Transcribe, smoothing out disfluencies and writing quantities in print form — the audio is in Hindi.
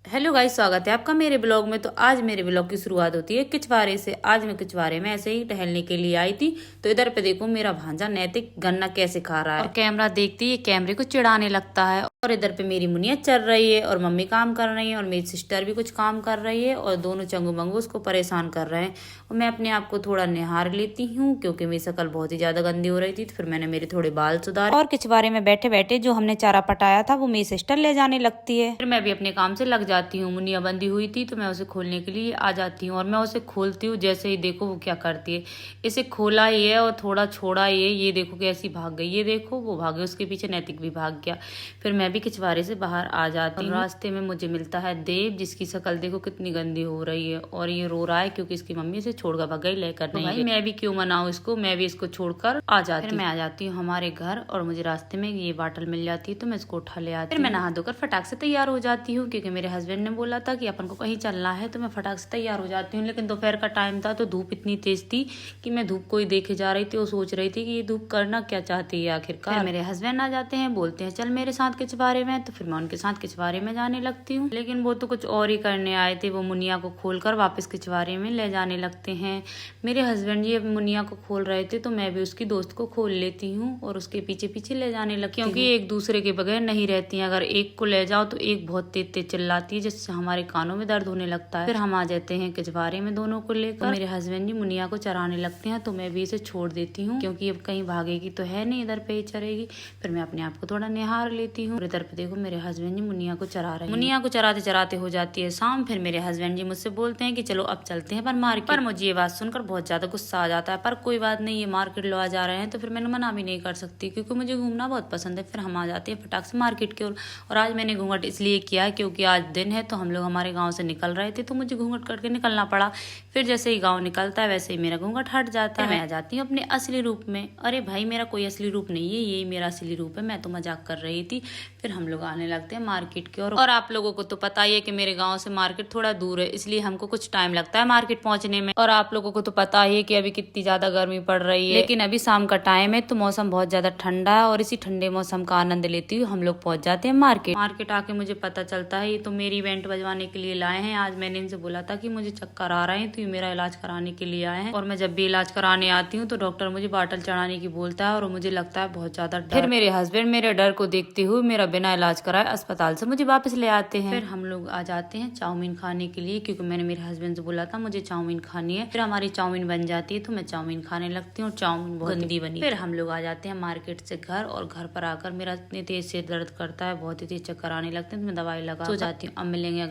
हेलो गाइस, स्वागत है आपका मेरे ब्लॉग में। तो आज मेरे ब्लॉग की शुरुआत होती है किचवारे से। आज मैं किचवारे में ऐसे ही टहलने के लिए आई थी, तो इधर पे देखो मेरा भांजा नैतिक गन्ना कैसे खा रहा है और कैमरा देखती है, कैमरे को चिढ़ाने लगता है। और इधर पे मेरी मुनिया चल रही है और मम्मी काम कर रही है और मेरी सिस्टर भी कुछ काम कर रही है और दोनों चंगू मंगू उसको परेशान कर रहे हैं। और मैं अपने आप को थोड़ा निहार लेती हूँ क्योंकि मेरी शक्ल बहुत ही ज्यादा गंदी हो रही थी। तो फिर मैंने मेरे थोड़े बाल सुधारे और किचवारे में बैठे बैठे जो हमने चारा पटाया था वो मेरी सिस्टर ले जाने लगती है। फिर मैं भी अपने काम से लग जाती हूँ। मुनिया बंदी हुई थी तो मैं उसे खोलने के लिए आ जाती हूँ और मैं उसे खोलती हूँ। जैसे ही देखो वो क्या करती है, इसे खोला ये और थोड़ा छोड़ा ये देखो कैसी भाग गई। ये देखो वो भागे, उसके पीछे नैतिक भी भाग गया। फिर मैं भी किचवारे से बाहर आ जाती हूँ। रास्ते में मुझे मिलता है देव, जिसकी शक्ल देखो कितनी गंदी हो रही है और ये रो रहा है क्योंकि इसकी मम्मी इसे छोड़कर भाग गई, लेकर नहीं गई। मैं भी क्यों मनाऊं इसको, मैं भी इसको छोड़कर आ जाती हूँ। फिर मैं आ जाती हूँ हमारे घर और मुझे रास्ते में ये बॉटल मिल जाती है तो मैं इसको उठा ले आती हूँ। फिर मैं नहा धोकर फटाक से तैयार हो जाती हूँ क्योंकि मेरे हस्बैंड ने बोला था कि अपन को कहीं चलना है, तो मैं फटाक से तैयार हो जाती हूँ। लेकिन दोपहर का टाइम था तो धूप इतनी तेज थी कि मैं धूप को ही देखे जा रही थी और सोच रही थी कि ये धूप करना क्या चाहती है आखिरकार। मेरे हस्बैंड आ जाते हैं, बोलते हैं चल मेरे साथ किचवारे में, तो फिर मैं उनके साथ किचवारे में जाने लगती हूँ। लेकिन वो तो कुछ और ही करने आए थे। वो मुनिया को खोलकर वापस किचवारे में ले जाने लगते हैं। मेरे हस्बैंड ये मुनिया को खोल रहे थे तो मैं भी उसकी दोस्त को खोल लेती हूँ और उसके पीछे पीछे ले जाने लगती हूँ क्योंकि एक दूसरे के बगैर नहीं रहती हैं। अगर एक को ले जाओ तो एक बहुत तेज तेज चिल्लाती है जिससे हमारे कानों में दर्द होने लगता है। फिर हम आ जाते हैं किचवारे में दोनों को लेकर। मेरे हस्बैंड जी मुनिया को चराने लगते हैं तो मैं भी इसे छोड़ देती हूँ क्योंकि अब कहीं भागेगी तो है नहीं, इधर पे ही चरेगी। फिर मैं अपने आप को थोड़ा निहार लेती हूँ और इधर पे देखो मेरे हस्बैंड जी मुनिया को चरा रहे हैं। मुनिया को चराते चराते हो जाती है शाम। फिर मेरे हस्बैंड जी मुझसे बोलते हैं कि चलो अब चलते हैं पर मार्केट। पर मुझे ये बात सुनकर बहुत ज्यादा गुस्सा आ जाता है, पर कोई बात नहीं, ये मार्केट लो आ जा रहे हैं तो फिर मैंने मना भी नहीं कर सकती क्योंकि मुझे घूमना बहुत पसंद है। फिर हम आ जाते हैं फटाक से मार्केट की ओर। और आज मैंने घूंघट इसलिए किया क्योंकि आज दिन है तो हम लोग हमारे गाँव से निकल रहे थे तो मुझे घूंघट करके निकलना पड़ा। फिर जैसे ही गाँव निकलता है वैसे ही मेरा घूंघट हट जाता है। मैं आ जाती हूँ अपने असली रूप में। अरे भाई मेरा कोई असली रूप नहीं है, यही मेरा असली रूप है, मैं तो मजाक कर रही थी। फिर हम लोग आने लगते हैं मार्केट की ओर। और आप लोगों को तो पता ही है कि मेरे गांव से मार्केट थोड़ा दूर है, इसलिए हमको कुछ टाइम लगता है मार्केट पहुंचने में। और आप लोगों को तो पता ही है कि अभी कितनी ज्यादा गर्मी पड़ रही है, लेकिन अभी शाम का टाइम है तो मौसम बहुत ज्यादा ठंडा है और इसी ठंडे मौसम का आनंद लेती हुई हम लोग पहुंच जाते हैं मार्केट। मार्केट आके मुझे पता चलता है ये तो मेरी इवेंट बजवाने के लिए लाए हैं। आज मैंने इनसे बोला था कि मुझे चक्कर आ रहे हैं तो ये मेरा इलाज कराने के लिए आए हैं। और मैं जब भी इलाज कराने आती हूँ तो डॉक्टर मुझे बॉटल चढ़ाने की बोलता है और मुझे लगता है बहुत ज्यादा डर। फिर मेरे हस्बैंड मेरे डर को देखते हुए मेरा बिना इलाज कराए अस्पताल से मुझे वापस ले आते हैं। फिर हम लोग आ जाते हैं चाउमीन खाने के लिए क्योंकि मैंने मेरे हस्बैंड से बोला था मुझे चाउमीन खानी है। फिर हमारी चाउमीन बन जाती है तो मैं चाउमीन खाने लगती हूँ और चाउमीन बहुत गंदी बनी। फिर हम लोग आ जाते हैं मार्केट से घर और घर पर आकर मेरा इतने तेज से दर्द करता है, बहुत ही तेज चक्कर आने लगते हैं तो मैं दवाई लगा सो जाती हूँ। अब मिलेंगे